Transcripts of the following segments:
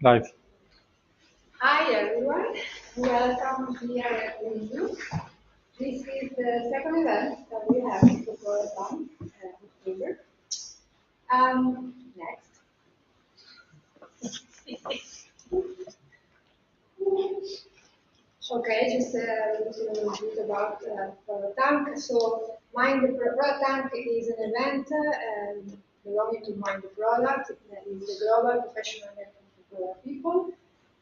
Live. Hi everyone, welcome here at Glacial. This is the second event that we have for ProductTank October. Next. Okay, just a little bit about ProductTank. So, ProductTank is an event belonging to Mind the Product. That is the global professional network for product people.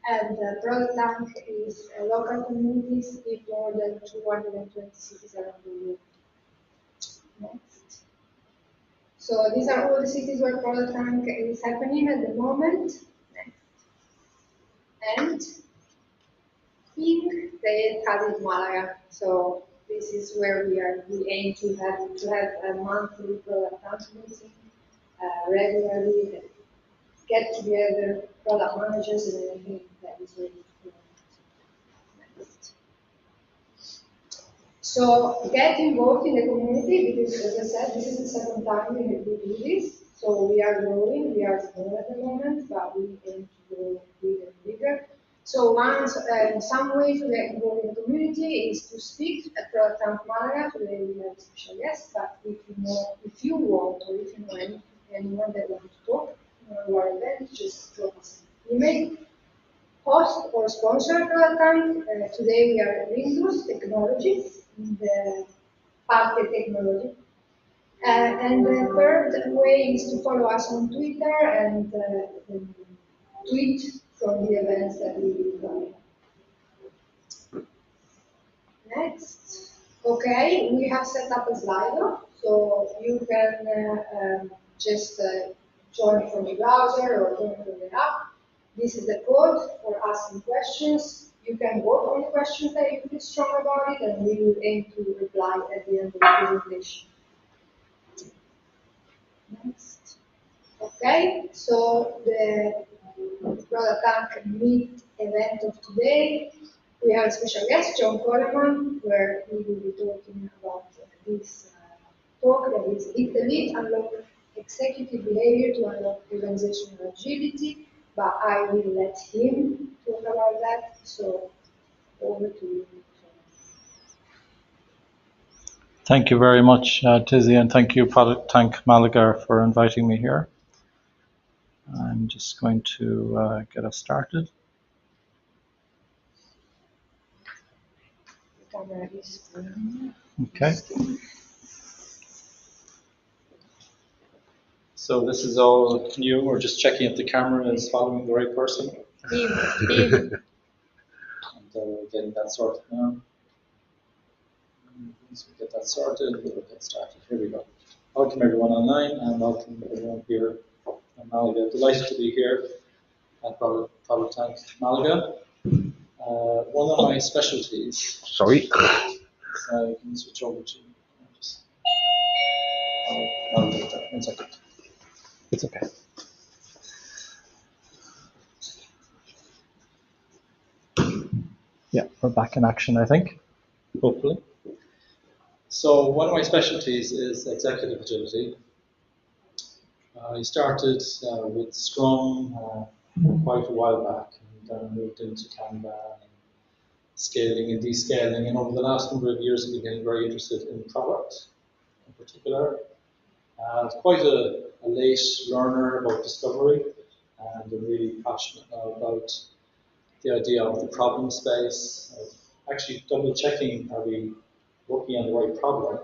And ProductTank is a local communities with more than 220 cities around the world. Next. So these are all the cities where ProductTank is happening at the moment. Next. And think they have in Malaga. So this is where we aim to have a monthly ProductTank meeting regularly, get together product managers and everything that is ready for next. So get involved in the community because, as I said, this is the second time we do this. So we are growing. We are small at the moment, but we aim to grow bigger and bigger. So some way to get involved in the community is to speak at ProductTank Malaga. Today we have a special guest, but if you want, or if you know anyone that wants to talk on our event, just drop us an email. Host or sponsor ProductTank. Today we are Windows Technologies, the Parquet Technology. And the third way is to follow us on Twitter and tweet from the events that we do. Next. Okay, we have set up a Slido, so you can just join from the browser or join from the app. This is the code for asking questions. You can vote on the questions that you feel strong about it, and we will aim to reply at the end of the presentation. Next. Okay, so the ProductTank Meet event of today, we have a special guest, John Coleman, where he will be talking about this talk that is Italy, unlock executive behavior to unlock organizational agility. But I will let him talk about that. So over to you. Thank you very much, Tizzy, and thank you, ProductTank Malaga, for inviting me here. I'm just going to get us started. Okay. So this is all new. We're just checking if the camera is following the right person. And getting that sorted now. Once we get that sorted, we'll get started. Here we go. Welcome everyone online, and welcome everyone here in Malaga. Delighted to be here at ProductTank Malaga. One of my specialties. Sorry. So can you switch over to? I'll do that. 1 second. It's okay. Yeah, we're back in action, I think. Hopefully. So one of my specialties is executive agility. I started with Scrum quite a while back, and then moved into Kanban, and scaling and descaling. And over the last number of years, I've been very interested in product in particular. Quite a late learner about discovery, and I'm really passionate now about the idea of the problem space, of actually double checking, are we working on the right problem,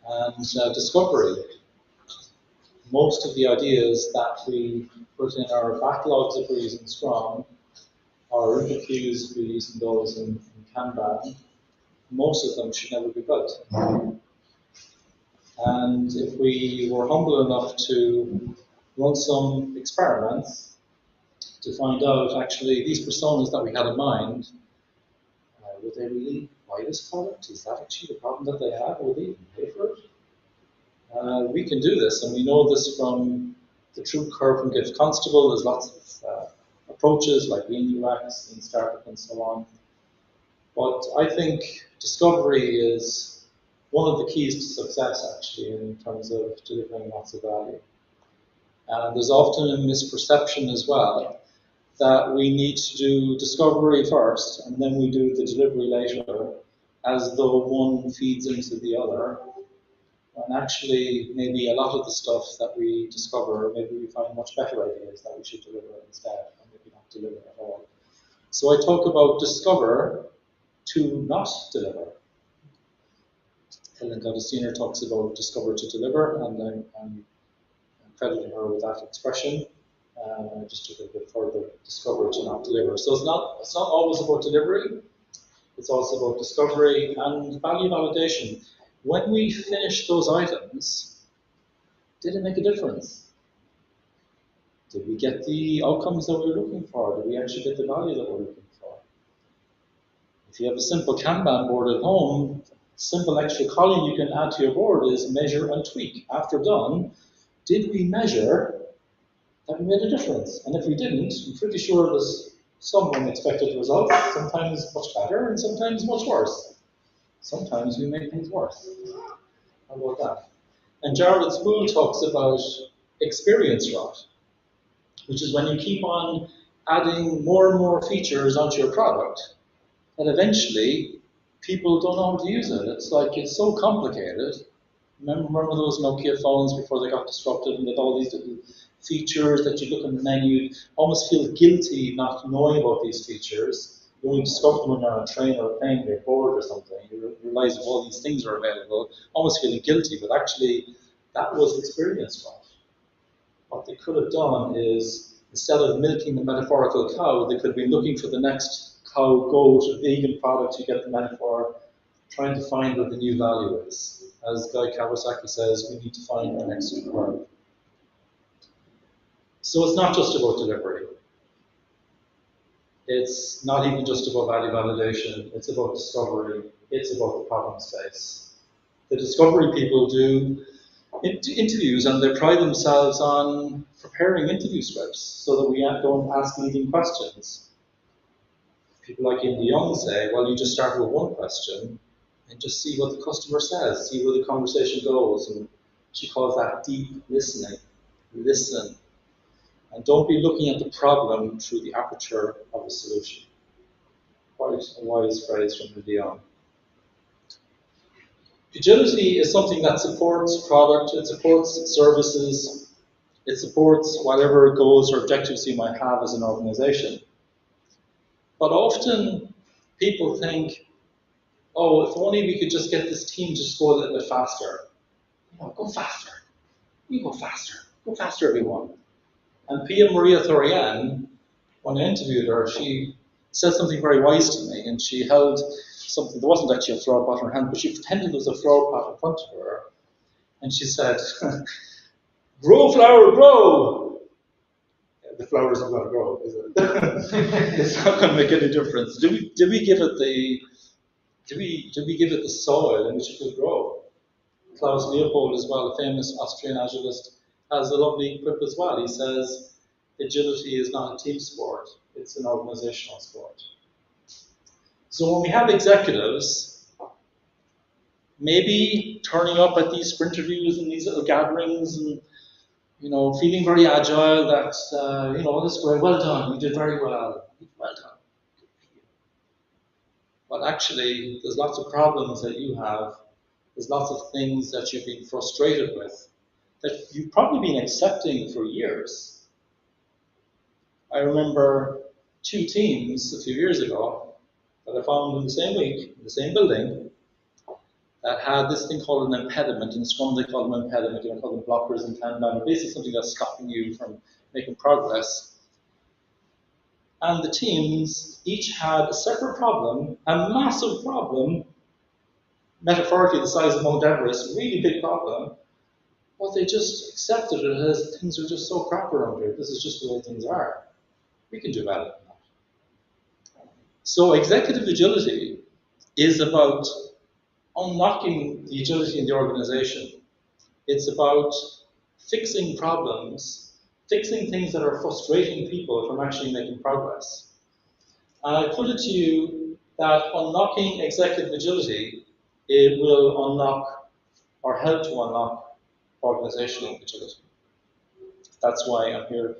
and discovery. Most of the ideas that we put in our backlogs if we're using Scrum, or interviews if we're using those in Kanban, most of them should never be built. And if we were humble enough to run some experiments to find out actually these personas that we had in mind, would they really buy this product? Is that actually the problem that they have? Will they even pay for it? We can do this, and we know this from the true curve from Gift Constable. There's lots of approaches like Lean UX and Startup and so on. But I think discovery is one of the keys to success, actually, in terms of delivering lots of value. And there's often a misperception as well that we need to do discovery first and then we do the delivery later, as though one feeds into the other. And actually, maybe a lot of the stuff that we discover, maybe we find much better ideas that we should deliver instead, or maybe not deliver at all. So I talk about discover to not deliver. Helen Gottesdiener talks about discover to deliver, and I'm crediting her with that expression. I just took it a bit further, discover to not deliver. So it's not always about delivery, it's also about discovery and value validation. When we finish those items, did it make a difference? Did we get the outcomes that we were looking for? Did we actually get the value that we're looking for? If you have a simple Kanban board at home, simple extra column you can add to your board is measure and tweak. After done, did we measure that we made a difference? And if we didn't, I'm pretty sure there's some unexpected results, sometimes much better and sometimes much worse. Sometimes we make things worse. How about that? And Jarrod Spool talks about experience rot, which is when you keep on adding more and more features onto your product, that eventually people don't know how to use it. It's like it's so complicated. Remember those Nokia phones before they got disrupted and with all these little features that you look in the menu, almost feel guilty not knowing about these features. You only discover them when you're on a train or a plane, you're bored or something. You realize all these things are available, almost feeling guilty, but actually that was experience rot. What they could have done is, instead of milking the metaphorical cow, they could have been looking for the next cow, goat, vegan product, you get the metaphor, trying to find what the new value is. As Guy Kawasaki says, we need to find our next curve. So it's not just about delivery. It's not even just about value validation. It's about discovery. It's about the problem space. The discovery people do interviews, and they pride themselves on preparing interview scripts so that we don't ask leading questions. People like Indy Young say, well, you just start with one question and just see what the customer says, see where the conversation goes. And she calls that deep listening. Listen. And don't be looking at the problem through the aperture of the solution. Quite a wise phrase from Indy Young. Agility is something that supports product, it supports services, it supports whatever goals or objectives you might have as an organization. But often people think, oh, if only we could just get this team just go a little bit faster. Go faster. You go faster. Go faster, everyone. And Pia Maria Thorian, when I interviewed her, she said something very wise to me, and she held something, there wasn't actually a flower pot in her hand, but she pretended there was a flower pot in front of her, and she said, grow, flower, grow! The flower isn't going to grow, is it? It's not going to make any difference. Did we give it the soil in which it could grow? Klaus Leopold as well, a famous Austrian agilist, has a lovely quip as well. He says, agility is not a team sport, it's an organizational sport. So when we have executives, maybe turning up at these sprint reviews and these little gatherings and feeling very agile, that, this is great, well done, you did very well, well done. But actually, there's lots of problems that you have, there's lots of things that you've been frustrated with, that you've probably been accepting for years. I remember 2 teams a few years ago that I found in the same week, in the same building, that had this thing called an impediment. In Scrum they call them impediment, you don't call them blockers in Kanban, basically something that's stopping you from making progress. And the teams each had a separate problem, a massive problem, metaphorically the size of Mount Everest, really big problem, but they just accepted it as things are just so crap around here. This is just the way things are. We can do better than that. So executive agility is about unlocking the agility in the organization. It's about fixing problems, fixing things that are frustrating people from actually making progress. And I put it to you that unlocking executive agility it will unlock or help to unlock organizational agility. That's why I'm here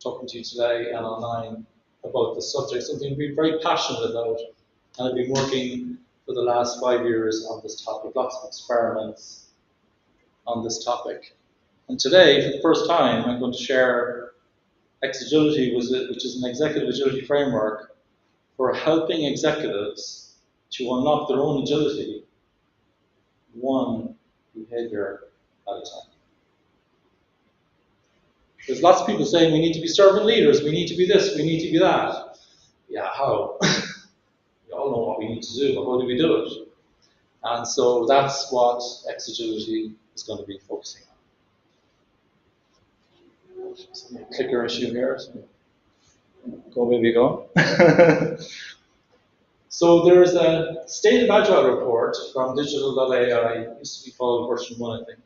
talking to you today and online about this subject, something we're very passionate about. And I've been working for the last 5 years on this topic, lots of experiments on this topic. And today, for the first time, I'm going to share X-Agility, which is an executive agility framework for helping executives to unlock their own agility one behavior at a time. There's lots of people saying we need to be servant leaders, we need to be this, we need to be that. Yeah, how? We all know what we need to do, but how do we do it? And so that's what X-Agility is going to be focusing on. Some clicker issue here. So go, baby, go. So there's a State of Agile report from digital.ai, it used to be called version 1, I think.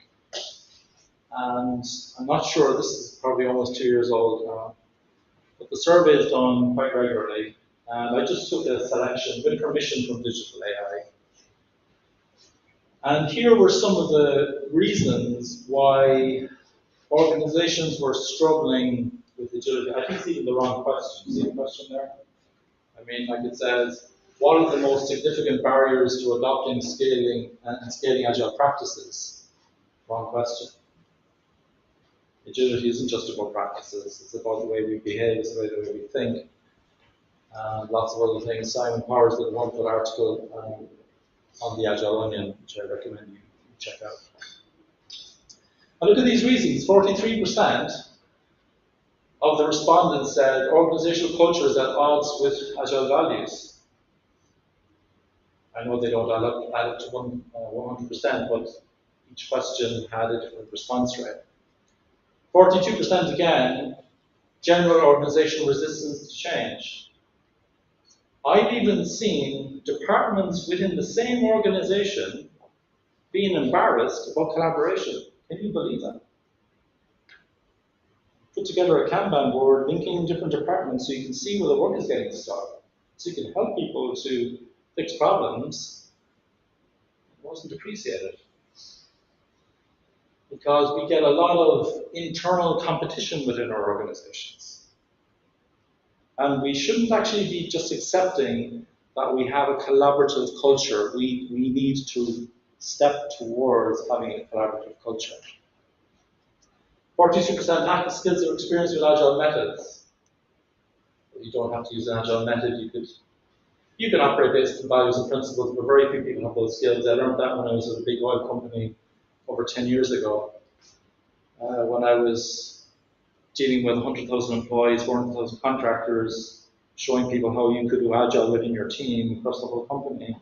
And I'm not sure, this is probably almost 2 years old now, but the survey is done quite regularly. And I just took a selection with permission from digital AI. And here were some of the reasons why organizations were struggling with agility. I think it's even the wrong question. See the question there? I mean, like it says, what are the most significant barriers to adopting, scaling, and scaling agile practices? Wrong question. Agility isn't just about practices, it's about the way we behave, it's about the way we think, and lots of other things. Simon Powers did a wonderful article on the Agile Onion, which I recommend you check out. And look at these reasons. 43% of the respondents said organizational culture is at odds with Agile values. I know they don't add up to 100%, but each question had a different response rate. 42% again, general organizational resistance to change. I've even seen departments within the same organization being embarrassed about collaboration. Can you believe that? Put together a Kanban board linking different departments so you can see where the work is getting started. So you can help people to fix problems. It wasn't appreciated. Because we get a lot of internal competition within our organizations. And we shouldn't actually be just accepting that we have a collaborative culture. We need to step towards having a collaborative culture. 42% lack of skills or experience with agile methods. You don't have to use an agile method. You can operate based on values and principles, but very few people have those skills. I learned that when I was at a big oil company over 10 years ago. When I was dealing with 100,000 employees, 400,000 contractors, showing people how you could do agile within your team across the whole company.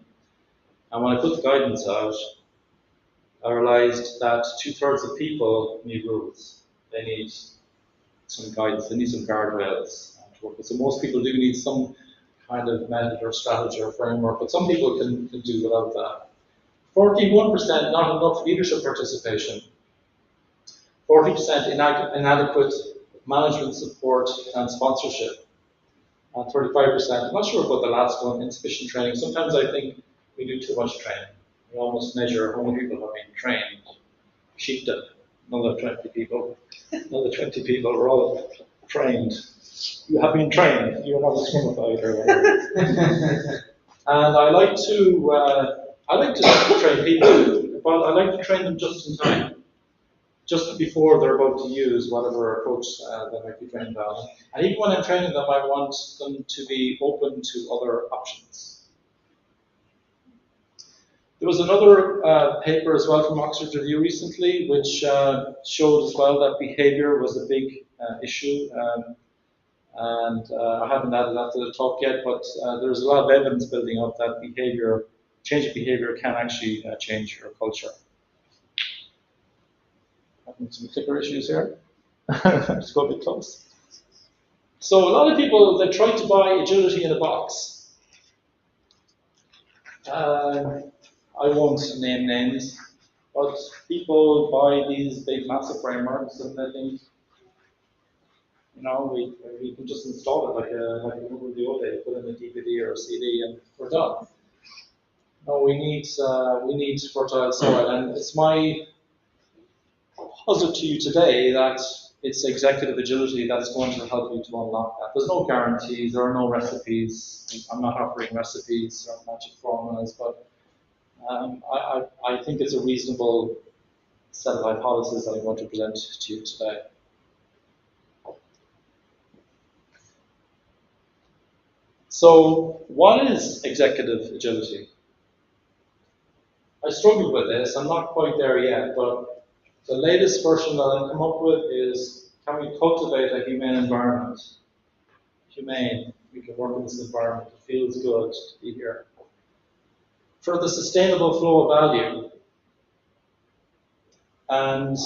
And when I put the guidance out, I realized that 2/3 of people need rules. They need some guidance, they need some guardrails to work with. So most people do need some kind of method or strategy or framework, but some people can do without that. 41% not enough leadership participation. 40% inadequate management support and sponsorship. 35%, I'm not sure about the last one, insufficient training. Sometimes I think we do too much training. We almost measure how many people have been trained. Sheepdom, another 20 people. Another 20 people were all trained. You have been trained. You're not a scrumified or whatever. And I like to train people, but I like to train them just in time. Just before they're about to use whatever approach they might be trained on. And even when I'm training them, I want them to be open to other options. There was another paper as well from Oxford Review recently, which showed as well that behavior was a big issue. And I haven't added that to the talk yet, but there's a lot of evidence building up that change of behavior can actually change your culture. Having some clicker issues here. Just go a bit close. So a lot of people, they try to buy agility in a box. I won't name names, but people buy these big massive frameworks and they think, we can just install it like a movie the old days, put in a DVD or a CD and we're done. No, we need fertile soil, and it's my posit to you today that it's executive agility that's going to help you to unlock that. There's no guarantees, there are no recipes. I'm not offering recipes or magic formulas, but I think it's a reasonable set of hypotheses that I'm going to present to you today. So, what is executive agility? I struggled with this. I'm not quite there yet, but the latest version that I've come up with is, can we cultivate a humane environment? Humane. We can work in this environment. It feels good to be here. For the sustainable flow of value, and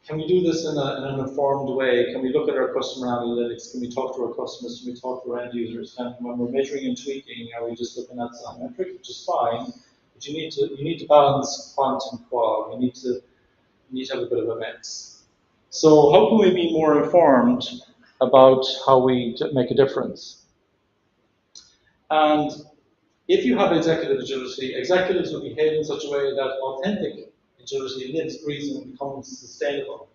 can we do this in an informed way? Can we look at our customer analytics? Can we talk to our customers? Can we talk to our end users? And when we're measuring and tweaking, are we just looking at some metric, which is fine, but you need to balance quant and qual. You need to have a bit of a mix. So how can we be more informed about how we make a difference? And if you have executive agility, executives will behave in such a way that authentic agility lives, breathes, and becomes sustainable.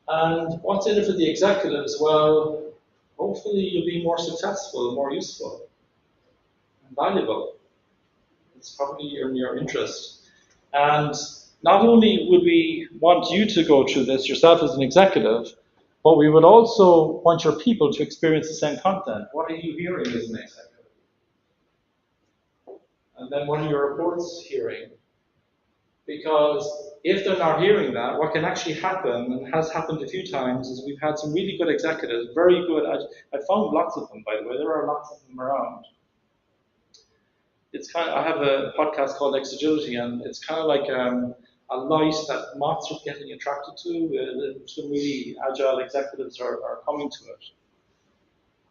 And what's in it for the executives? Well, hopefully you'll be more successful, more useful, and valuable. It's probably in your interest. And not only would we want you to go through this yourself as an executive, but we would also want your people to experience the same content. What are you hearing as an executive? And then what are your reports hearing? Because if they're not hearing that, what can actually happen, and has happened a few times, is we've had some really good executives, very good. I found lots of them, by the way. There are lots of them around. It's kind of, I have a podcast called Agility, and it's kind of like a light that moths are getting attracted to. Some really agile executives are coming to it.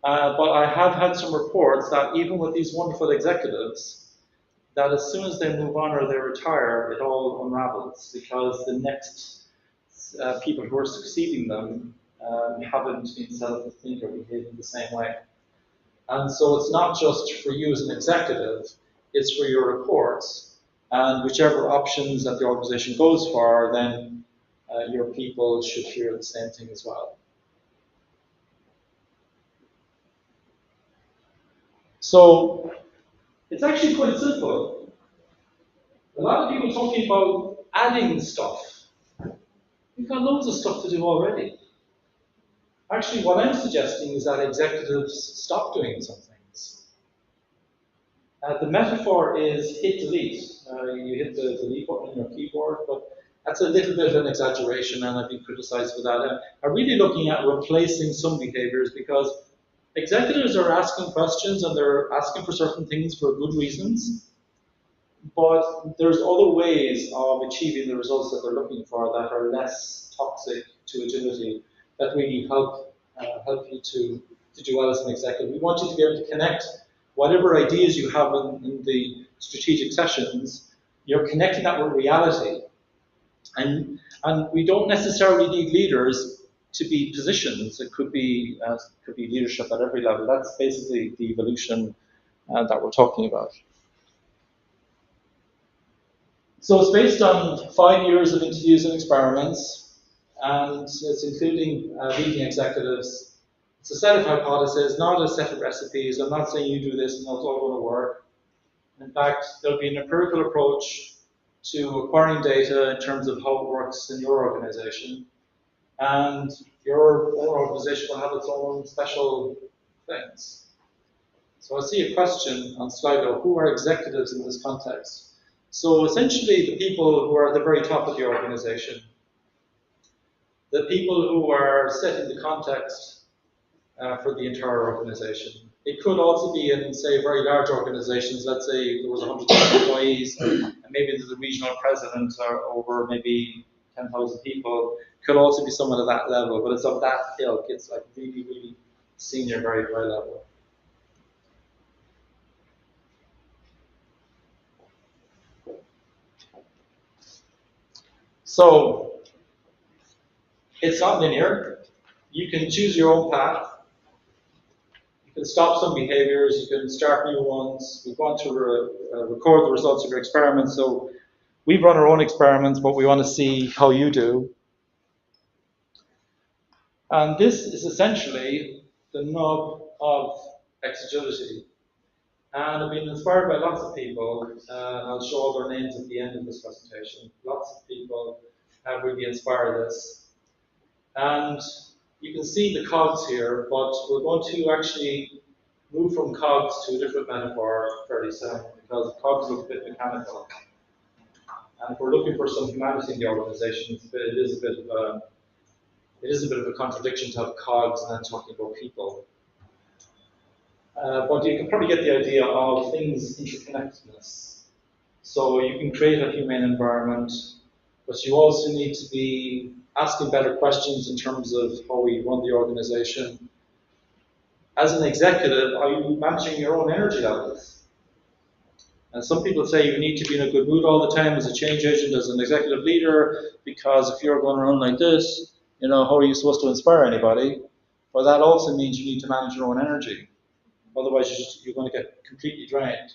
But I have had some reports that even with these wonderful executives, that as soon as they move on or they retire, it all unravels because the next people who are succeeding them haven't been set up to think or behave in the same way. And so it's not just for you as an executive, it's for your reports. And whichever options that the organization goes for, then your people should hear the same thing as well. So it's actually quite simple. A lot of people talking about adding stuff. You've got loads of stuff to do already. Actually, what I'm suggesting is that executives stop doing some things. The metaphor is hit delete. You hit the delete button on your keyboard, but that's a little bit of an exaggeration, and I've been criticized for that. I'm really looking at replacing some behaviors because executives are asking questions and they're asking for certain things for good reasons, but there's other ways of achieving the results that they're looking for that are less toxic to agility that really help you to do well as an executive. We want you to be able to connect whatever ideas you have in the strategic sessions, you're connecting that with reality. And we don't necessarily need leaders to be positions. It could be leadership at every level. That's basically the evolution that we're talking about. So it's based on 5 years of interviews and experiments, and it's including leading executives. It's a set of hypotheses, not a set of recipes. I'm not saying you do this and it's all going to work. In fact, there'll be an empirical approach to acquiring data in terms of how it works in your organization. And your organization will have its own special things. So I see a question on Slido, who are executives in this context? So essentially the people who are at the very top of the organization, the people who are setting the context for the entire organization. It could also be in, say, very large organizations. Let's say there was 100,000 employees, and maybe there's a regional president over maybe 10,000 people. It could also be someone at that level, but it's of that ilk. It's like really, really senior, very high level. So it's not linear. You can choose your own path. can stop some behaviors, you can start new ones. We want to record the results of your experiments. So we've run our own experiments, but we want to see how you do. And this is essentially the nub of X-agility. And I've been inspired by lots of people, and I'll show all their names at the end of this presentation. Lots of people have really inspired this. And you can see the cogs here, but we're going to actually move from cogs to a different metaphor fairly soon, because cogs look a bit mechanical. And if we're looking for some humanity in the organization, it is a bit of a contradiction to have cogs and then talking about people. But you can probably get the idea of things interconnectedness. So you can create a humane environment, but you also need to be asking better questions in terms of how we run the organization. As an executive, are you managing your own energy levels? And some people say you need to be in a good mood all the time as a change agent, as an executive leader, because if you're going around like this, how are you supposed to inspire anybody? Well, that also means you need to manage your own energy. Otherwise, you're going to get completely drained.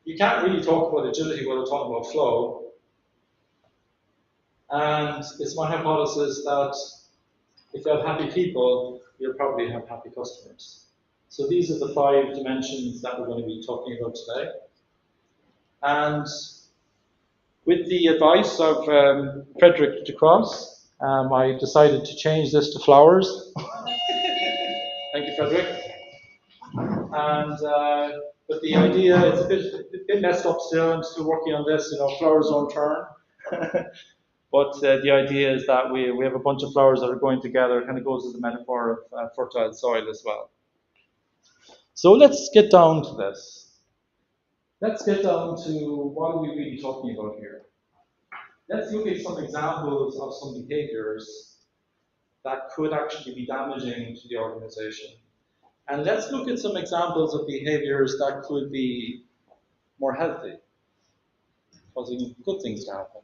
You can't really talk about agility without talking about flow. And it's my hypothesis that if you have happy people, you'll probably have happy customers. So these are the 5 dimensions that we're going to be talking about today. And with the advice of Frederick de Cross, I decided to change this to flowers. Thank you, Frederick. And but the idea is a bit messed up still. I'm still working on this. Flowers don't turn. But the idea is that we have a bunch of flowers that are going together. It kind of goes as a metaphor of fertile soil as well. So let's get down to this. Let's get down to what are we really talking about here. Let's look at some examples of some behaviors that could actually be damaging to the organization. And let's look at some examples of behaviors that could be more healthy, causing good things to happen.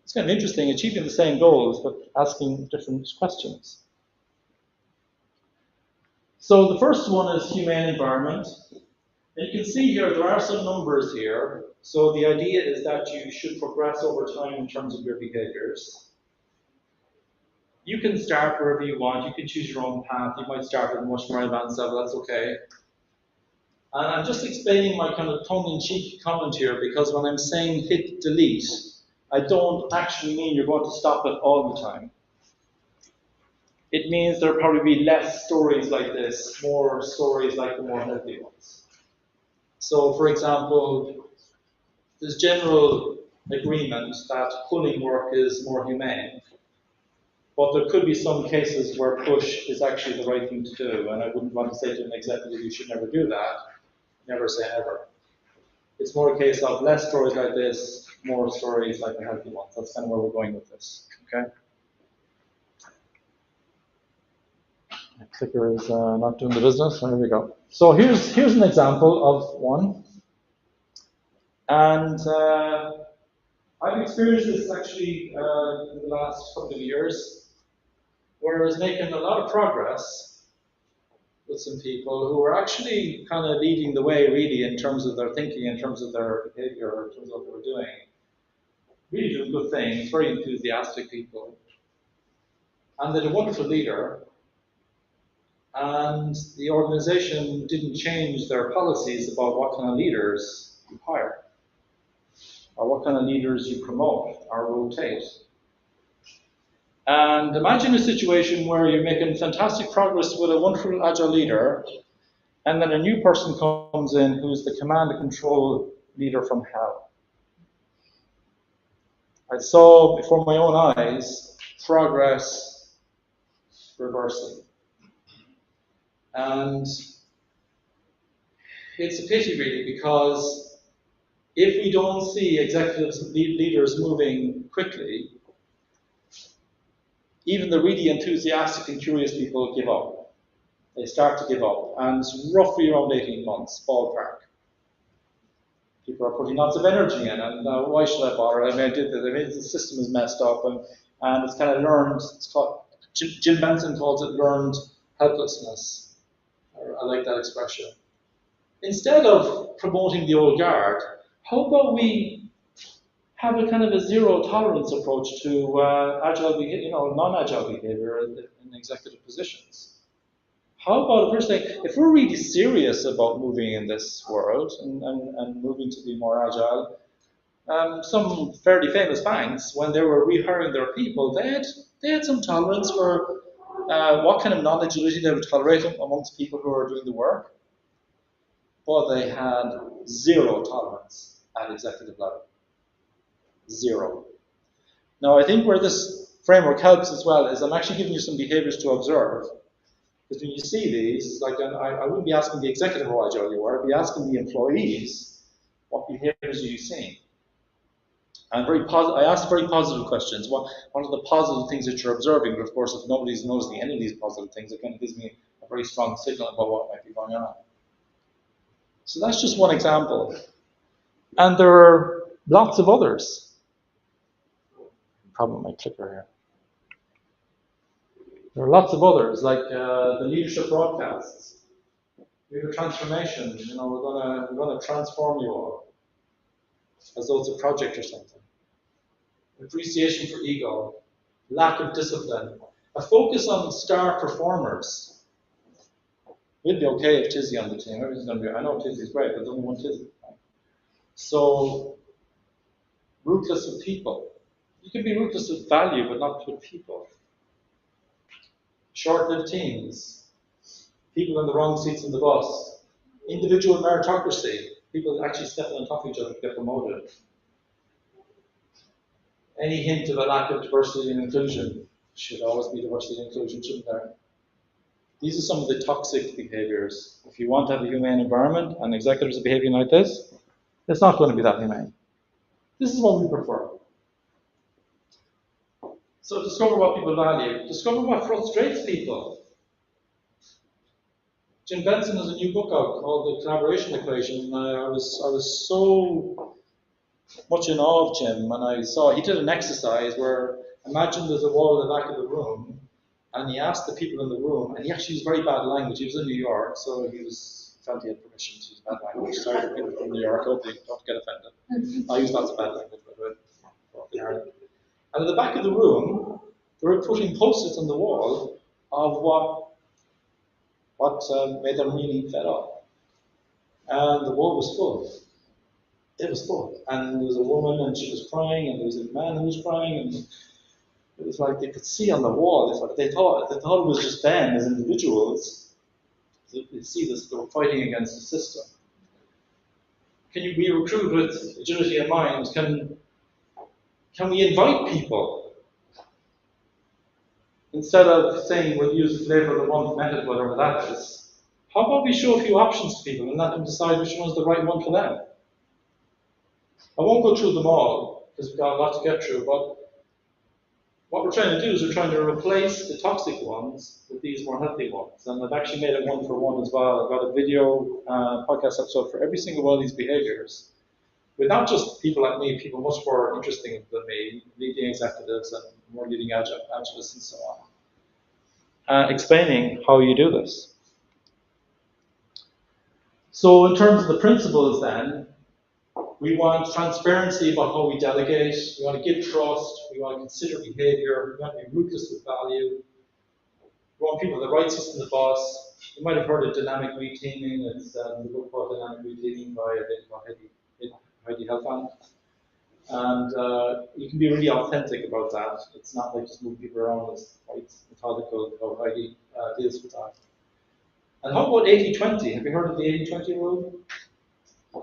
It's kind of interesting, achieving the same goals, but asking different questions. So the first one is humane environment. And you can see here, there are some numbers here. So the idea is that you should progress over time in terms of your behaviors. You can start wherever you want. You can choose your own path. You might start at a much more advanced level. That's okay. And I'm just explaining my kind of tongue-in-cheek comment here, because when I'm saying hit delete, I don't actually mean you're going to stop it all the time. It means there'll probably be less stories like this, more stories like the more healthy ones. So, for example, there's general agreement that pulling work is more humane. But there could be some cases where push is actually the right thing to do, and I wouldn't want to say to an executive, you should never do that. Never say never. It's more a case of less stories like this, more stories like the healthy ones. That's kind of where we're going with this, okay? My clicker is not doing the business. There we go. So here's an example of one. And I've experienced this actually in the last couple of years, where I was making a lot of progress with some people who were actually kind of leading the way, really, in terms of their thinking, in terms of their behavior, in terms of what they were doing. Really doing good things, very enthusiastic people. And they had a wonderful leader, and the organization didn't change their policies about what kind of leaders you hire, or what kind of leaders you promote or rotate. And imagine a situation where you're making fantastic progress with a wonderful agile leader, and then a new person comes in who's the command and control leader from hell. I saw before my own eyes progress reversing. And it's a pity, really, because if we don't see executives and leaders moving quickly, even the really enthusiastic and curious people give up. They start to give up, and it's roughly around 18 months, ballpark. People are putting lots of energy in, and why should I bother? I mean, I did this. I mean, the system is messed up, and it's kind of learned. It's called, Jill Benson calls it learned helplessness. I like that expression. Instead of promoting the old guard, how about we have a kind of a zero tolerance approach to agile behavior, non-agile behavior in executive positions? How about the first thing, if we're really serious about moving in this world and moving to be more agile, some fairly famous banks, when they were rehiring their people, they had some tolerance for what kind of non-agility they would tolerate amongst people who are doing the work, but they had zero tolerance at executive level. Zero. Now, I think where this framework helps as well is I'm actually giving you some behaviors to observe. Because when you see these, like I wouldn't be asking the executive how agile you are, I'd be asking the employees, what behaviors are you seeing? And I asked very positive questions. What are the positive things that you're observing? But of course, if nobody's noticing any of these positive things, it kind of gives me a very strong signal about what might be going on. So that's just one example. And there are lots of others. Problem with my clicker here. There are lots of others, like the leadership broadcasts. Leader transformation. We're gonna transform you all, as though it's a project or something. Appreciation for ego, lack of discipline, a focus on star performers. We'd be okay if Tizzy on the team. Everything's gonna be. I know Tizzy's great, but there's only one Tizzy. So ruthless with people. You can be ruthless with value, but not with people. Short-lived teams, people in the wrong seats in the bus, individual meritocracy, people actually stepping on top of each other to get promoted. Any hint of a lack of diversity and inclusion. Should always be diversity and inclusion, shouldn't there? These are some of the toxic behaviors. If you want to have a humane environment and executives are behaving like this, it's not going to be that humane. This is what we prefer. So discover what people value. Discover what frustrates people. Jim Benson has a new book out called The Collaboration Equation. I was so much in awe of Jim when I saw he did an exercise where imagine there's a wall in the back of the room, and he asked the people in the room, and he actually used very bad language. He was in New York, so felt he had permission to use bad language. Sorry for people from New York, hope you don't get offended. I use lots of bad language, by the way. And at the back of the room, they were putting post-its on the wall of what made them really fed up. And the wall was full. It was full. And there was a woman, and she was crying, and there was a man who was crying, and it was like they could see on the wall. They thought it was just them as individuals. They see this, they were fighting against the system. Can we recruit with agility in mind? Can we invite people? Instead of saying we'll use the flavor of the month method, whatever that is, how about we show a few options to people and let them decide which one's the right one for them? I won't go through them all, because we've got a lot to get through, but what we're trying to do is we're trying to replace the toxic ones with these more healthy ones. And I've actually made it one for one as well. I've got a video podcast episode for every single one of these behaviors, with not just people like me, people much more interesting than me, leading executives and more leading agilists and so on, explaining how you do this. So in terms of the principles then, we want transparency about how we delegate, we want to give trust, we want to consider behavior, we want to be ruthless with value, we want people with the right seats in the bus. You might have heard of dynamic reteaming. It's the book called Dynamic Reteaming by Heidi Helfand. And you can be really authentic about that. It's not like just moving people around. It's quite methodical how Heidi deals with that. And how about 80-20? Have you heard of the 80-20 rule?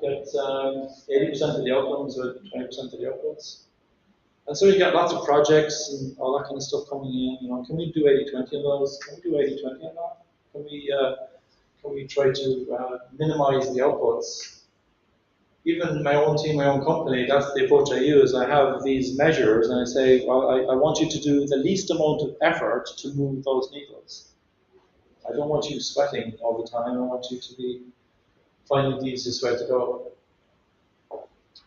Get 80% of the outcomes with 20% of the outputs. And so you get lots of projects and all that kind of stuff coming in. Can we do 80-20 on those? Can we do 80-20 on that? Can we try to minimize the outputs? Even my own team, my own company, that's the approach I use. I have these measures and I say, well, I want you to do the least amount of effort to move those needles. I don't want you sweating all the time. I want you to be finding the easiest way to go.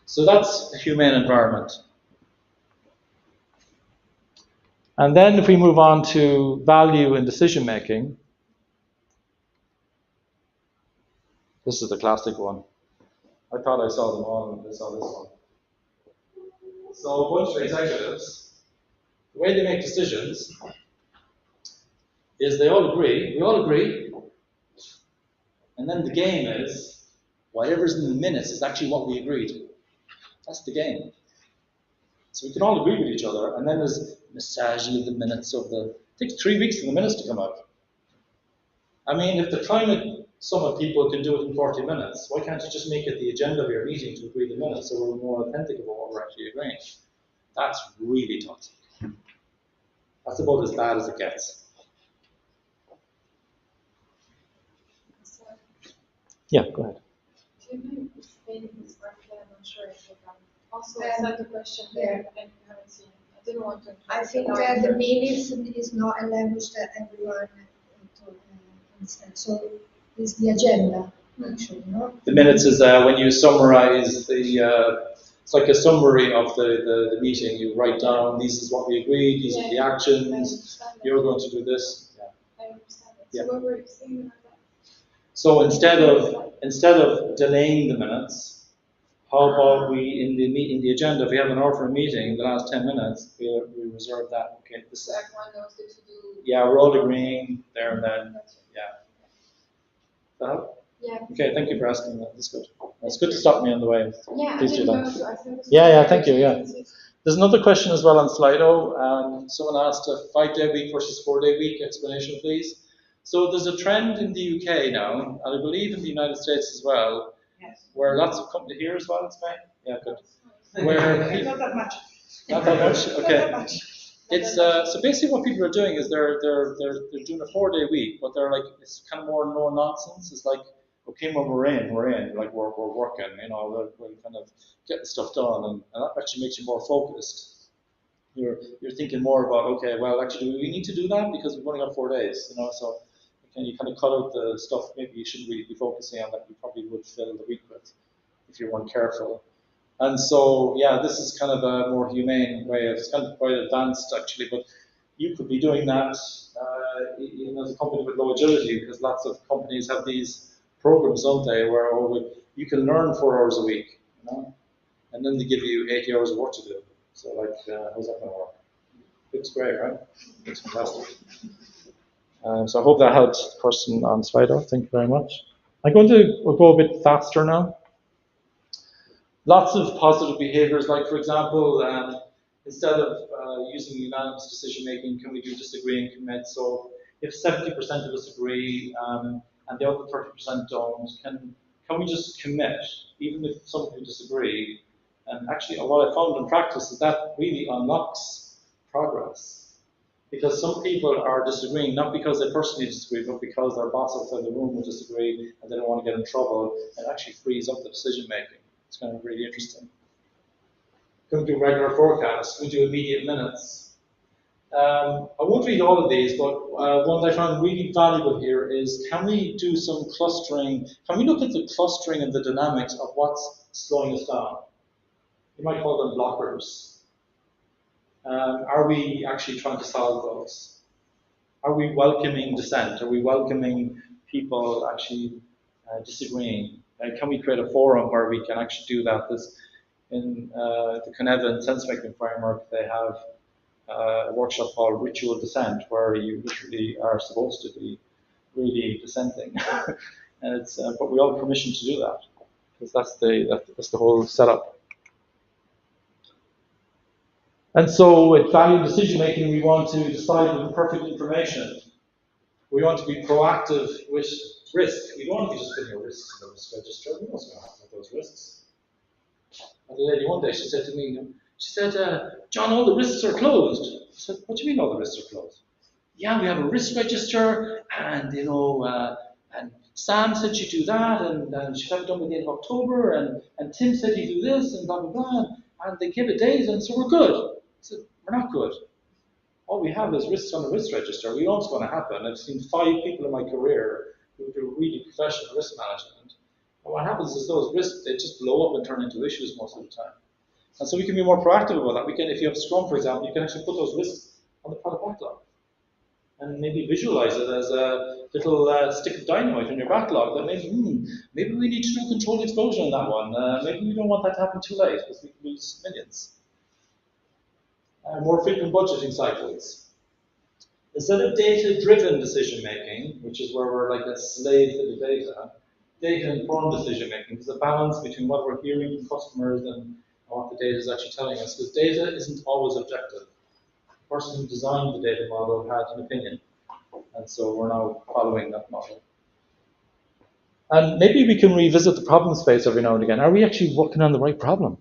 So that's a humane environment. And then if we move on to value and decision making, This is the classic one. I thought I saw them all, and I saw this one. So a bunch of executives, the way they make decisions is they all agree, we all agree, and then the game is whatever's in the minutes is actually what we agreed. That's the game. So we can all agree with each other, and then there's massaging of the minutes of the. It takes 3 weeks for the minutes to come out. I mean, if the climate summit people can do it in 40 minutes, why can't you just make it the agenda of your meeting to agree the minutes so we're more authentic about what we're actually agreeing? That's really toxic. That's about as bad as it gets. Yeah, go ahead. Do you mind explaining this briefly? I'm not sure if you can. Also, I sent a question there and you haven't seen it. I didn't want to. I think that the minutes is not a language that everyone understands. So it's the agenda, actually, no? The minutes is when you summarize the, it's like a summary of the meeting. You write down, this is what we agreed, these are the actions, you're going to do this. Yeah. I understand that. So what were you saying about that? So instead of delaying the minutes, how about we in the agenda, if we have an hour for a meeting, the last 10 minutes, we reserve that. Okay, this is. So everyone knows the to-do. Yeah, we're all agreeing there and then. Yeah. That help? Yeah. Okay, thank you for asking that. That's good. It's good to stop me on the way. Yeah, Please do that. Yeah, thank you. Yeah. There's another question as well on Slido. Someone asked a 5-day week versus 4-day week explanation, please. So there's a trend in the UK now, and I believe in the United States as well, where lots of companies here as well in Spain. Yeah, good. Where Not that much. Not that much. Okay. Not that much. It's so basically what people are doing is they're doing a 4-day week, but they're like it's kind of more no nonsense. It's like okay, when we're in, like we're working, you know, we're kind of getting stuff done, and that actually makes you more focused. You're thinking more about okay, well actually do we need to do that because we've only got 4 days, you know, so you kind of cut out the stuff maybe you shouldn't really be focusing on that you probably would fill the week with if you weren't careful. And so, yeah, this is kind of a more humane way. It's kind of quite advanced, actually, but you could be doing that even as a company with low agility, because lots of companies have these programs, don't they, where you can learn 4 hours a week, you know, and then they give you 80 hours of work to do. So, like, how's that going to work? Looks great, right? Looks fantastic. So I hope that helps the person on Slido. Thank you very much. I'm going to go a bit faster now. Lots of positive behaviors, like for example, instead of using unanimous decision making, can we do disagree and commit? So if 70% of us agree and the other 30% don't, can we just commit, even if some of you disagree? And actually, what I found in practice is that really unlocks progress. Because some people are disagreeing, not because they personally disagree, but because their boss outside the room will disagree and they don't want to get in trouble, and actually frees up the decision making. It's kind of really interesting. Can we do regular forecasts? Can we do immediate minutes? I won't read all of these, but one that I found really valuable here is can we do some clustering? Can we look at the clustering and the dynamics of what's slowing us down? You might call them blockers. Are we actually trying to solve those? Are we welcoming dissent? Are we welcoming people actually disagreeing? Can we create a forum where we can actually do that? In the Cynefin sense-making framework, they have a workshop called Ritual Dissent, where you literally are supposed to be really dissenting. And it's, but we all have permission to do that, because that's the whole setup. And so with value decision making, we want to decide with perfect information. We want to be proactive with risk. We don't want to be just putting your risks in the risk register. We know what's going to happen with those risks. And the lady one day, she said to me, John, all the risks are closed. I said, what do you mean all the risks are closed? Yeah, we have a risk register, and you know, and Sam said she'd do that, and she got it done by the end of October, and Tim said he'd do this, and blah, blah, blah, and they give it days, and so we're good. I said, we're not good. All we have is risks on a risk register. We know what's going to happen. I've seen 5 people in my career who do really professional risk management. And what happens is those risks, they just blow up and turn into issues most of the time. And so we can be more proactive about that. We can, if you have Scrum, for example, you can actually put those risks on the product backlog. and maybe visualize it as a little stick of dynamite in your backlog that maybe we need to do a controlled explosion on that one. Maybe we don't want that to happen too late because we can lose millions. More frequent budgeting cycles. Instead of data-driven decision-making, which is where we're like a slave to the data, data-informed decision-making is a balance between what we're hearing from customers and what the data is actually telling us, because data isn't always objective. The person who designed the data model had an opinion, and so we're now following that model. And maybe we can revisit the problem space every now and again. Are we actually working on the right problem?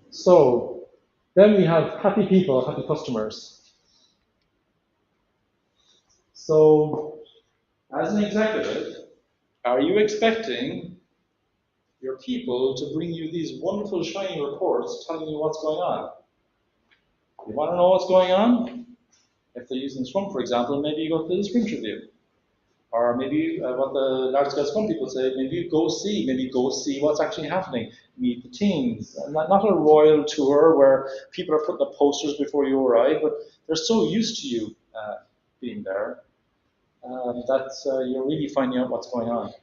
So then we have happy people, happy customers. So as an executive, are you expecting your people to bring you these wonderful shiny reports telling you what's going on? You want to know what's going on? If they're using Scrum, for example, maybe you go to the sprint review. Or maybe what the large-scale Scrum people say, maybe go see what's actually happening. Meet the teams. And not a royal tour where people are putting up posters before you arrive, but they're so used to you being there that you're really finding out what's going on.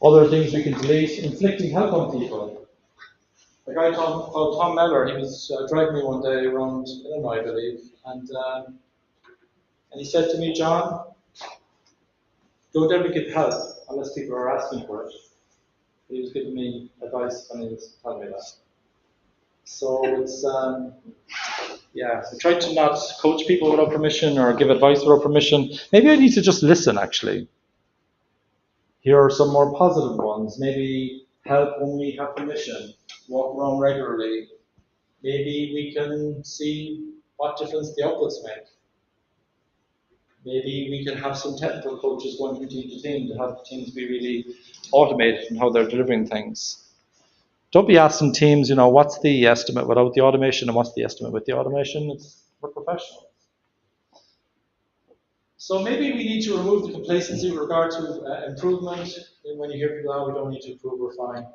Other things we can delete, inflicting help on people. A guy called Tom Mellor, he was driving me one day around Illinois, I believe, and he said to me, John, don't ever give help unless people are asking for it. He was giving me advice when he was telling me that. So it's, I try to not coach people without permission or give advice without permission. Maybe I need to just listen, actually. Here are some more positive ones. Maybe help when we have permission. Walk around regularly. Maybe we can see what difference the outputs make. Maybe we can have some technical coaches going from team to team to have teams be really automated in how they're delivering things. Don't be asking teams, what's the estimate without the automation and what's the estimate with the automation. We're professionals. So maybe we need to remove the complacency with regard to improvement. And when you hear people, we don't need to improve, we're fine.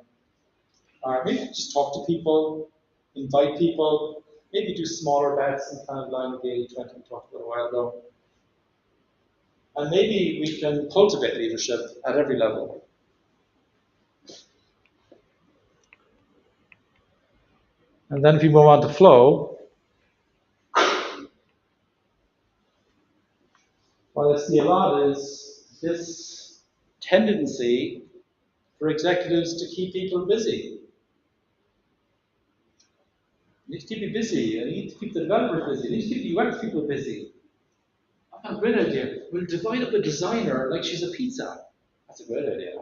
Maybe just talk to people, invite people, maybe do smaller bets in kind of line with the 80-20 we talked about a while ago. And maybe we can cultivate leadership at every level. And then if you move on to flow, what I see a lot is this tendency for executives to keep people busy. You need to keep you busy. You need to keep the developers busy. You need to keep the UX people busy. I've got a great idea. We'll divide up a designer like she's a pizza. That's a great idea.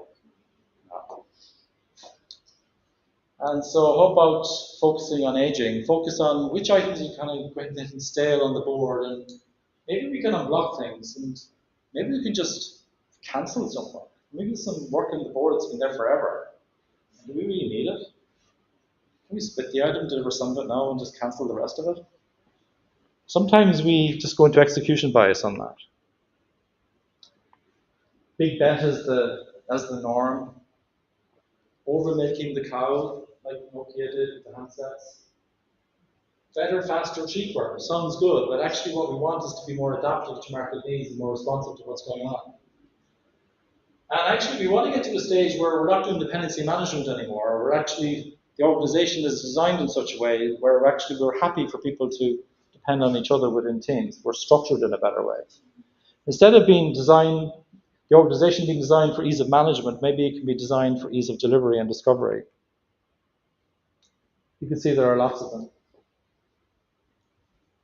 And so how about focusing on aging? Focus on which items you kind of getting stale on the board, and maybe we can unblock things, and maybe we can just cancel something. Maybe some work on the board that's been there forever. Do we really need it? Can we split the item, deliver some of it now, and just cancel the rest of it? Sometimes we just go into execution bias on that. Big bet as the norm. Over milking the cow, like Nokia did with the handsets. Better, faster, cheaper. Sounds good, but actually what we want is to be more adaptive to market needs and more responsive to what's going on. And actually we want to get to a stage where we're not doing dependency management anymore. The organization is designed in such a way where we're happy for people to depend on each other within teams. We're structured in a better way. Instead of the organization being designed for ease of management, maybe it can be designed for ease of delivery and discovery. You can see there are lots of them.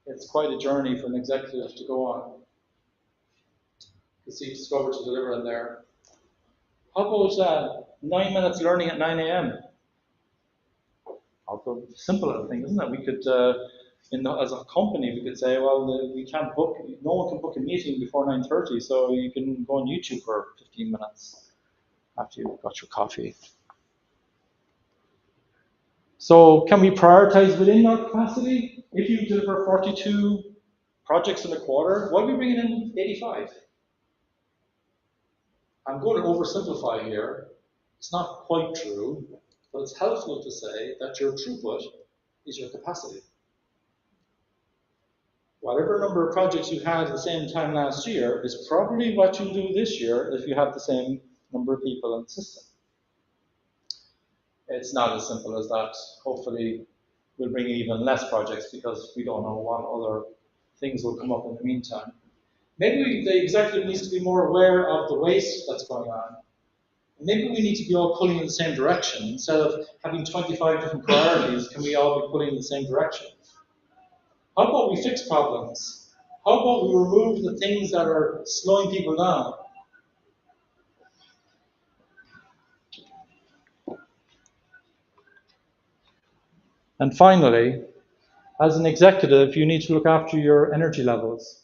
It's quite a journey for an executive to go on. You see discover to deliver in there. How about 9 minutes learning at 9 a.m.? Also simple little thing, isn't it? We could, as a company, we could say, well, we can't book, no one can book a meeting before 9:30, so you can go on YouTube for 15 minutes after you've got your coffee. So can we prioritize within our capacity? If you deliver 42 projects in a quarter, why are we bringing in 85? I'm going to oversimplify here. It's not quite true, but it's helpful to say that your throughput is your capacity. Whatever number of projects you had at the same time last year is probably what you'll do this year if you have the same number of people in the system. It's not as simple as that. Hopefully, we'll bring even less projects because we don't know what other things will come up in the meantime. Maybe the executive needs to be more aware of the waste that's going on. Maybe we need to be all pulling in the same direction. Instead of having 25 different priorities, can we all be pulling in the same direction? How about we fix problems? How about we remove the things that are slowing people down? And finally, as an executive, you need to look after your energy levels.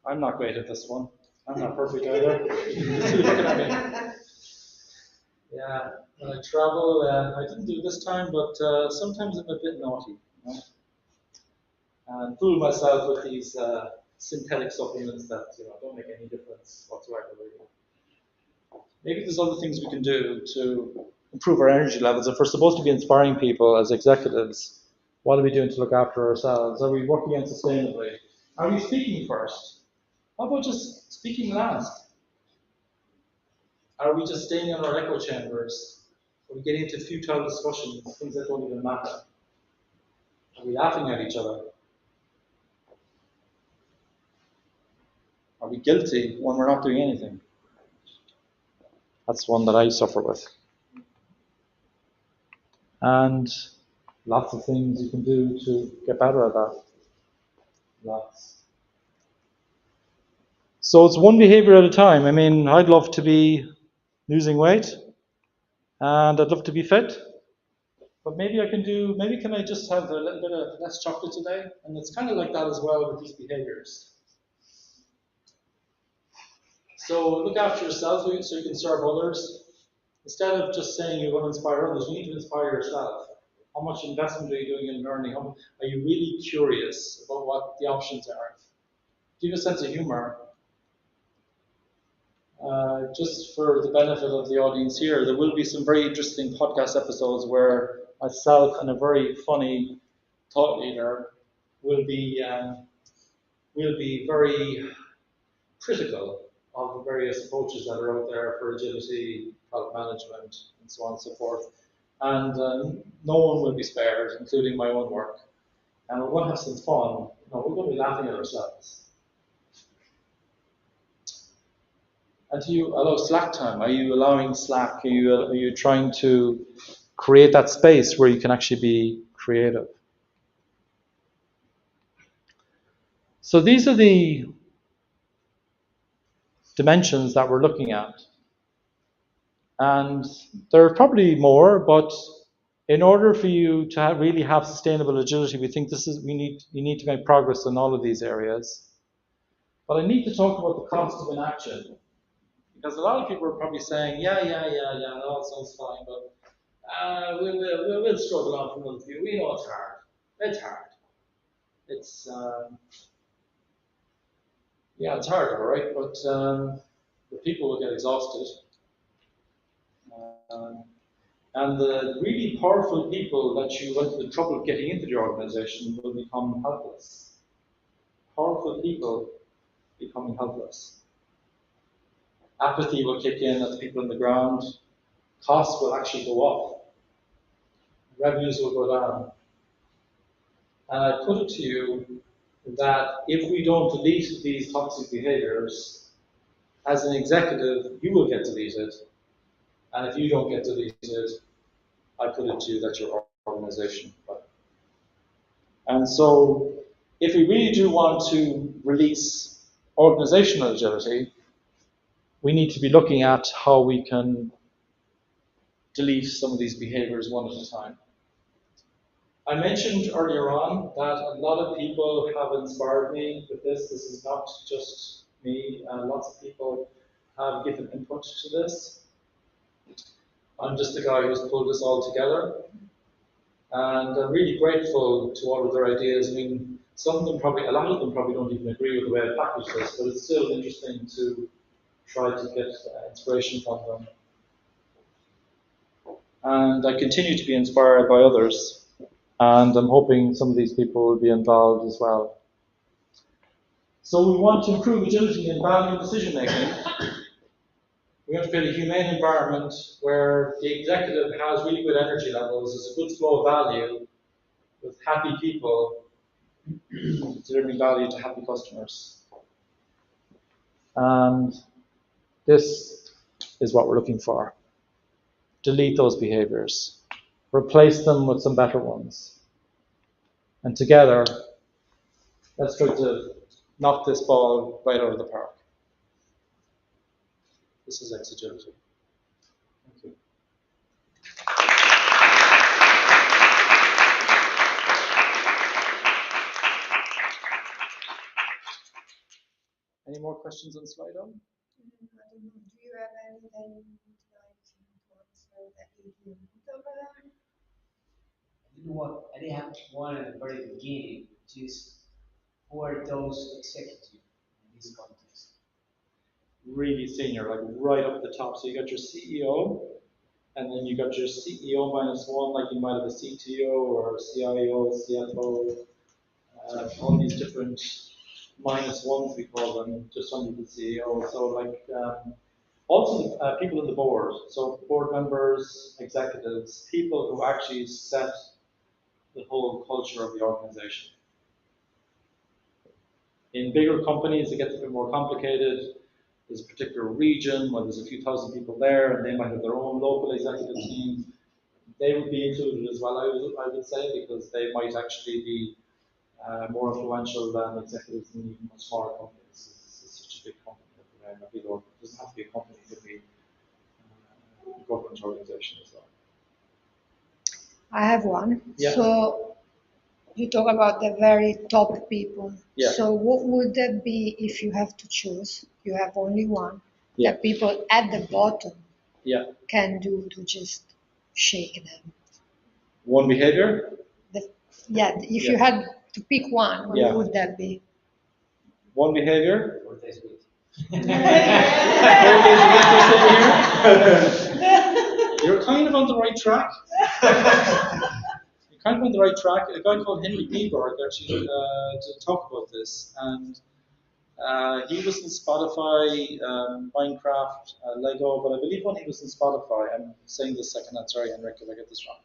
I'm not great at this one. I'm not perfect either. You're looking at me. Yeah, when I travel, I didn't do it this time, but sometimes I'm a bit naughty. You know? And fool myself with these synthetic supplements that don't make any difference whatsoever. Maybe there's other things we can do to improve our energy levels. If we're supposed to be inspiring people as executives, what are we doing to look after ourselves? Are we working on sustainably? Are we speaking first? How about just speaking last? Are we just staying in our echo chambers? Are we getting into futile discussions, things that don't even matter? Are we laughing at each other? Are we guilty when we're not doing anything? That's one that I suffer with. And lots of things you can do to get better at that. Lots. So it's one behavior at a time. I mean, I'd love to be losing weight, and I'd love to be fit. But maybe can I just have a little bit of less chocolate today? And it's kind of like that as well with these behaviors. So look after yourself so you can serve others. Instead of just saying you want to inspire others, you need to inspire yourself. How much investment are you doing in learning? Are you really curious about what the options are? Do you have a sense of humor? Just for the benefit of the audience here, there will be some very interesting podcast episodes where myself and a very funny thought leader will be very critical of the various approaches that are out there for agility, product management, and so on and so forth. And no one will be spared, including my own work. And we're going to have some fun. We're going to be laughing at ourselves. And do you allow slack time? Are you allowing slack? Are you trying to create that space where you can actually be creative? So these are the dimensions that we're looking at. And there are probably more, but in order for you to really have sustainable agility, we think you need to make progress in all of these areas. But I need to talk about the cost of inaction. Because a lot of people are probably saying, yeah, that all sounds fine, but we'll struggle on for another few. We know it's hard. It's hard. It's hard, all right, but the people will get exhausted. And the really powerful people that you went to the trouble of getting into the organization will become helpless. Powerful people becoming helpless. Apathy will kick in at the people on the ground. Costs will actually go up. Revenues will go down. And I put it to you that if we don't delete these toxic behaviors, as an executive, you will get deleted. And if you don't get deleted, I put it to you that your organization will. And so, if we really do want to release organizational agility, we need to be looking at how we can delete some of these behaviors one at a time. I mentioned earlier on that a lot of people have inspired me with this. This is not just me. Lots of people have given input to this. I'm just the guy who's pulled this all together. And I'm really grateful to all of their ideas. I mean, a lot of them probably don't even agree with the way I package this, but it's still interesting to try to get inspiration from them. And I continue to be inspired by others, and I'm hoping some of these people will be involved as well. So we want to improve agility and value decision making. We want to create a humane environment where the executive has really good energy levels, there's a good flow of value, with happy people delivering value to happy customers. And this is what we're looking for. Delete those behaviors. Replace them with some better ones. And together, let's try to knock this ball right out of the park. This is agility. Thank you. Any more questions on Slido? I don't know. Do you have anything like that you can put over there? You know what? I didn't have one at the very beginning, which is who are those executives in this context? Really senior, like right up at the top. So you got your CEO, and then you got your CEO minus one, like you might have a CTO or CIO, CFO, all these different minus ones we call them, just under the CEO. So like also people in the board, so board members, executives, people who actually set the whole culture of the organization. In bigger companies, it gets a bit more complicated. There's a particular region where there's a few thousand people there, and they might have their own local executive team. They would be included as well, I would say, because they might actually be more influential than executives in even much smaller companies. It's such a big company. It doesn't have to be a company, it could be a government organization as well. I have one. Yeah. So you talk about the very top people. Yeah. So what would that be if you have to choose? You have only one. Yeah. That people at the bottom Yeah. can do to just shake them. One behavior? If you had to pick one, what would that be? One behavior? 4 days a week. 4 days a week you're sitting here? You're kind of on the right track. You're kind of on the right track. A guy called Henry Nieberg actually did talk about this, and he was in Spotify, Minecraft, Lego, but I believe when he was in Spotify, I'm saying this secondhand, sorry Henrik if I get this wrong.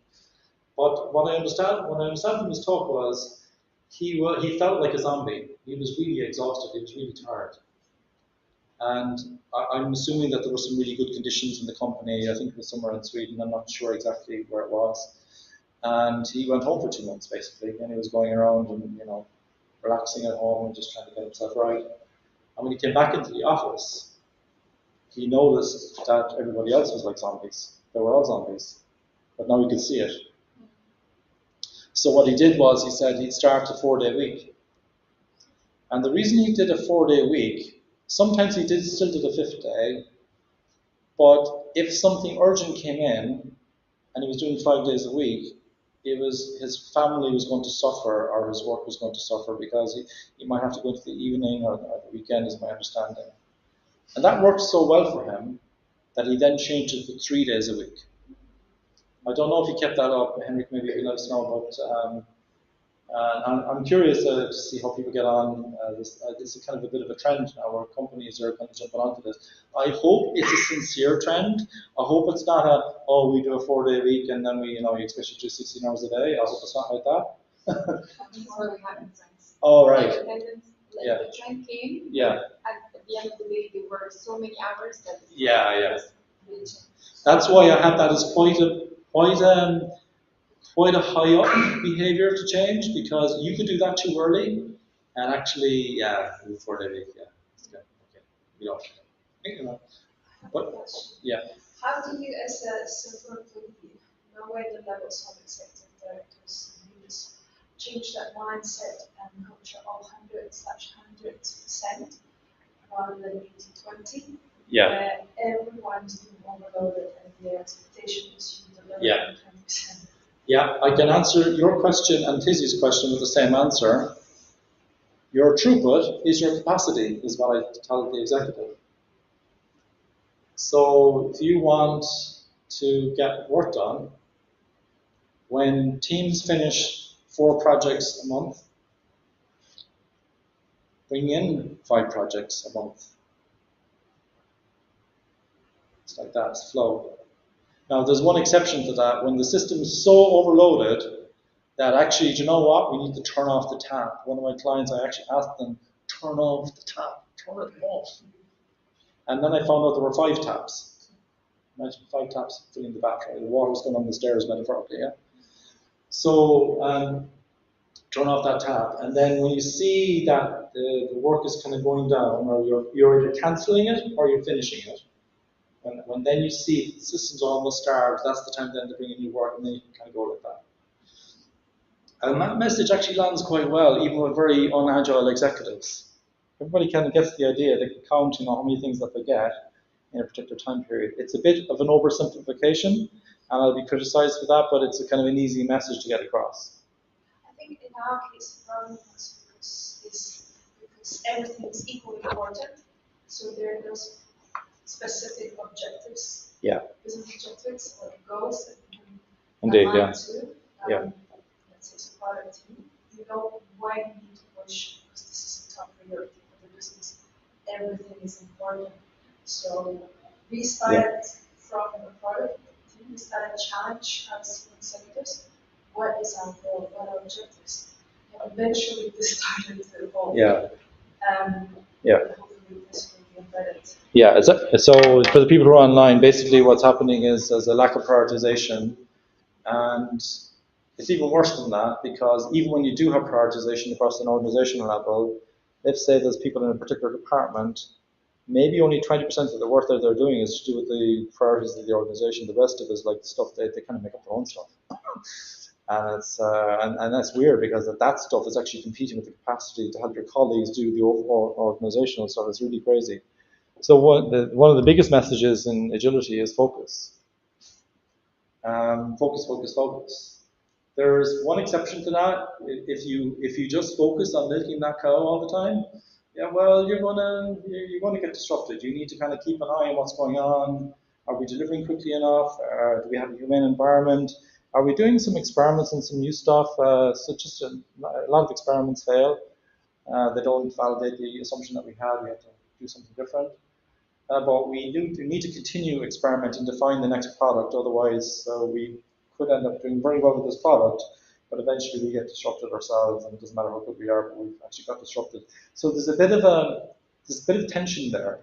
But what I understand from his talk was he felt like a zombie. He was really exhausted. He was really tired. And I'm assuming that there were some really good conditions in the company. I think it was somewhere in Sweden. I'm not sure exactly where it was. And he went home for 2 months basically, and he was going around and relaxing at home and just trying to get himself right. And when he came back into the office, he noticed that everybody else was like zombies. They were all zombies, but now he could see it. So what he did was he said he'd start a 4-day week. And the reason he did a 4-day week, sometimes he still did a 5th day, but if something urgent came in and he was doing 5 days a week, it was his family was going to suffer or his work was going to suffer because he might have to go into the evening or the weekend is my understanding. And that worked so well for him that he then changed it to 3 days a week. I don't know if he kept that up. Henrik, maybe you let us know, but I'm curious to see how people get on. This is kind of a bit of a trend now where companies are kind of jumping onto this. I hope it's a sincere trend. I hope it's not we do a 4-day week and then we expect you to do 16 hours a day. I hope it's not like that. That's already happened since. Oh, right. The trend came. Yeah. At the end of the day, there were so many hours that. Yeah. That's why I have that as quite a high up behavior to change, because you could do that too early, and actually, 4-day week, it's good. Okay, but How do you, as a support employee, knowing the levels of executive directors, leaders, change that mindset and culture of 100/100% rather than 80/20? Yeah. Where everyone's being overloaded and the expectation is you deliver 20%. Yeah, I can answer your question and Tizzy's question with the same answer. Your throughput is your capacity, is what I tell the executive. So if you want to get work done, when teams finish 4 projects a month, bring in 5 projects a month. It's like that, it's flow. Now there's one exception to that. When the system is so overloaded that actually, do you know what? We need to turn off the tap. One of my clients, I actually asked them, turn off the tap, turn it off. And then I found out there were 5 taps. Imagine 5 taps filling the bathroom. The water's going on the stairs metaphorically, yeah? So turn off that tap. And then when you see that the work is kind of going down, or you're either cancelling it or you're finishing it, when then you see the system's almost starved, that's the time then to bring in new work, and then you can kind of go like that. And that message actually lands quite well, even with very unagile executives. Everybody kind of gets the idea. They can count, how many things that they get in a particular time period. It's a bit of an oversimplification, and I'll be criticized for that, but it's a kind of an easy message to get across. I think in our case, the problem was because everything is equally important. So there are those specific objectives. Yeah. Business objectives or goals that you can Indeed, align yeah. to. Yeah. Let's say it's a product team. You know why you need to push because this is a top priority for the business. Everything is important. So we started from the product team. We started a challenge as executives. What is our goal? What are our objectives? And eventually this started to evolve. Yeah. Yeah. Hopefully this will be embedded. Yeah, so for the people who are online, basically what's happening is there's a lack of prioritization, and it's even worse than that, because even when you do have prioritization across an organizational level, let's say there's people in a particular department, maybe only 20% of the work that they're doing is to do with the priorities of the organization. The rest of it is like stuff they kind of make up their own stuff. And it's and that's weird, because that stuff is actually competing with the capacity to help your colleagues do the overall organizational stuff. It's really crazy. So one of the biggest messages in agility is focus. Focus, focus, focus. There's one exception to that. If you just focus on milking that cow all the time, yeah, well, you're gonna get disrupted. You need to kind of keep an eye on what's going on. Are we delivering quickly enough? Do we have a humane environment? Are we doing some experiments and some new stuff? So just a lot of experiments fail. They don't validate the assumption that we had. We have to do something different. But we need to continue experimenting to find the next product. Otherwise, we could end up doing very well with this product, but eventually we get disrupted ourselves, and it doesn't matter how good we are, but we've actually got disrupted. So there's a bit of tension there,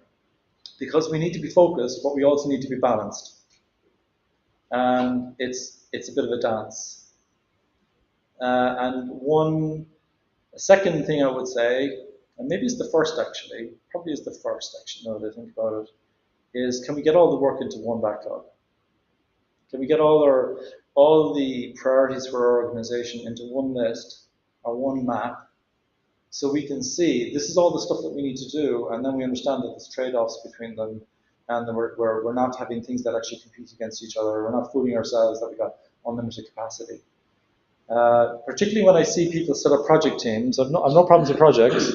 because we need to be focused, but we also need to be balanced. And it's a bit of a dance. A second thing I would say, and maybe it's the first actually, probably is the first actually, now that I think about it, is can we get all the work into one backlog? Can we get all the priorities for our organization into one list or one map, so we can see this is all the stuff that we need to do, and then we understand that there's trade-offs between them, and that we're not having things that actually compete against each other. We're not fooling ourselves that we got unlimited capacity. Particularly when I see people set up project teams, I've no problems with projects.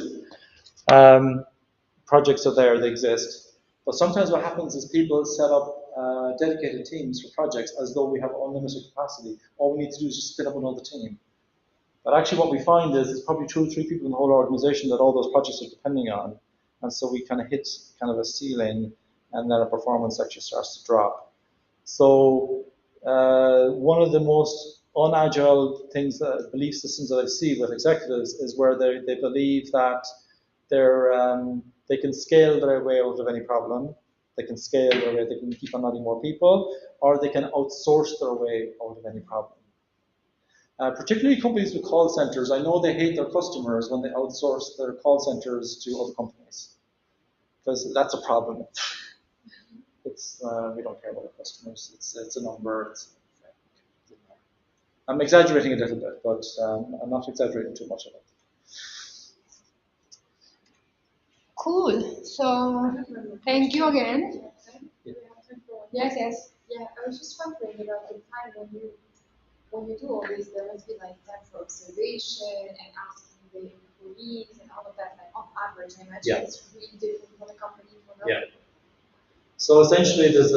Projects are there, they exist. But sometimes what happens is people set up dedicated teams for projects as though we have unlimited capacity. All we need to do is just spin up another team. But actually what we find is there's probably 2 or 3 people in the whole organization that all those projects are depending on. And so we kind of hit kind of a ceiling, and then our performance actually starts to drop. So one of the most unagile belief systems that I see with executives is where they believe that they can scale their way out of any problem. They can scale their way, they can keep on adding more people, or they can outsource their way out of any problem. Particularly companies with call centers, I know they hate their customers when they outsource their call centers to other companies, because that's a problem. We don't care about our customers. It's a number. I'm exaggerating a little bit, but I'm not exaggerating too much of it. Cool. So thank you again. Yeah. Yes, yes. Yeah, I was just wondering about the time when you do all this, there must be like time for observation and asking the employees and all of that. Like on average, I imagine it's really different from a company to another. Yeah. So essentially, there's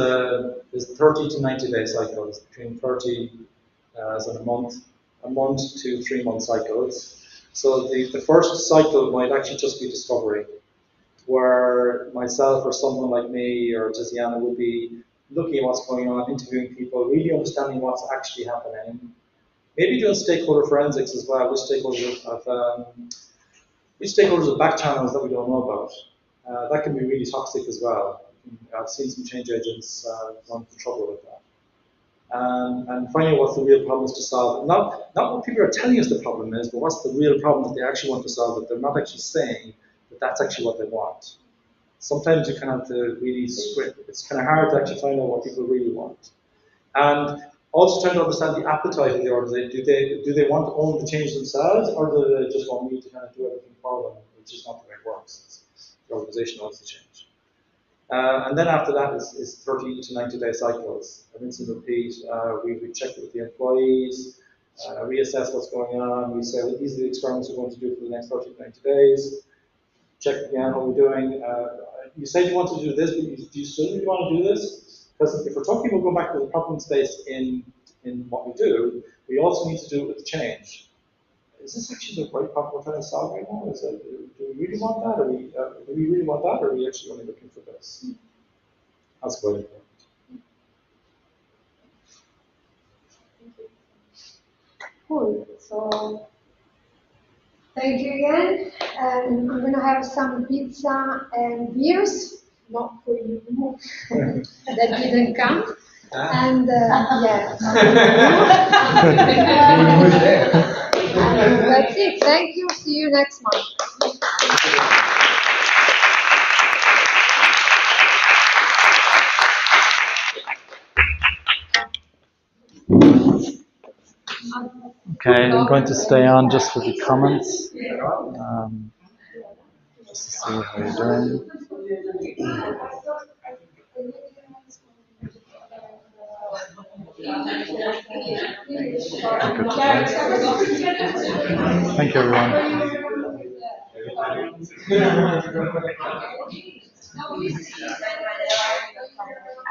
30 to 90 day cycles, between 30 as in a month to 3 month cycles. So the first cycle might actually just be discovery, where myself or someone like me or Tiziana would be looking at what's going on, interviewing people, really understanding what's actually happening. Maybe doing stakeholder forensics as well, which stakeholders have back channels that we don't know about. That can be really toxic as well. I've seen some change agents run into trouble with that. And finding out what the real problem is to solve. Not what people are telling us the problem is, but what's the real problem that they actually want to solve that they're not actually saying that that's actually what they want. Sometimes you kind of have to really script. It's kind of hard to actually find out what people really want. And also trying to understand the appetite of the organization. Do they want to own the change themselves, or do they just want me to kind of do everything for them, which is not the way it works. The organization owns the change. And then after that is 30 to 90 day cycles. Rinse and repeat. We check with the employees, reassess what's going on. We say, well, these are the experiments we're going to do for the next 30 to 90 days. Check again what we're doing. You said you want to do this, but do you still really want to do this? Because if we're talking about going back to the problem space in what we do, we also need to do it with the change. Is this actually the right problem we're trying to solve right now? Do we really want that? Do we really want that, or are we actually only looking for this? That's quite important. Cool. So thank you again. And I'm gonna have some pizza and beers, not for you that didn't come. And yeah. That's it. Thank you. See you next month. Okay, I'm going to stay on just for the comments. Just to see how you're doing. Thank you, everyone.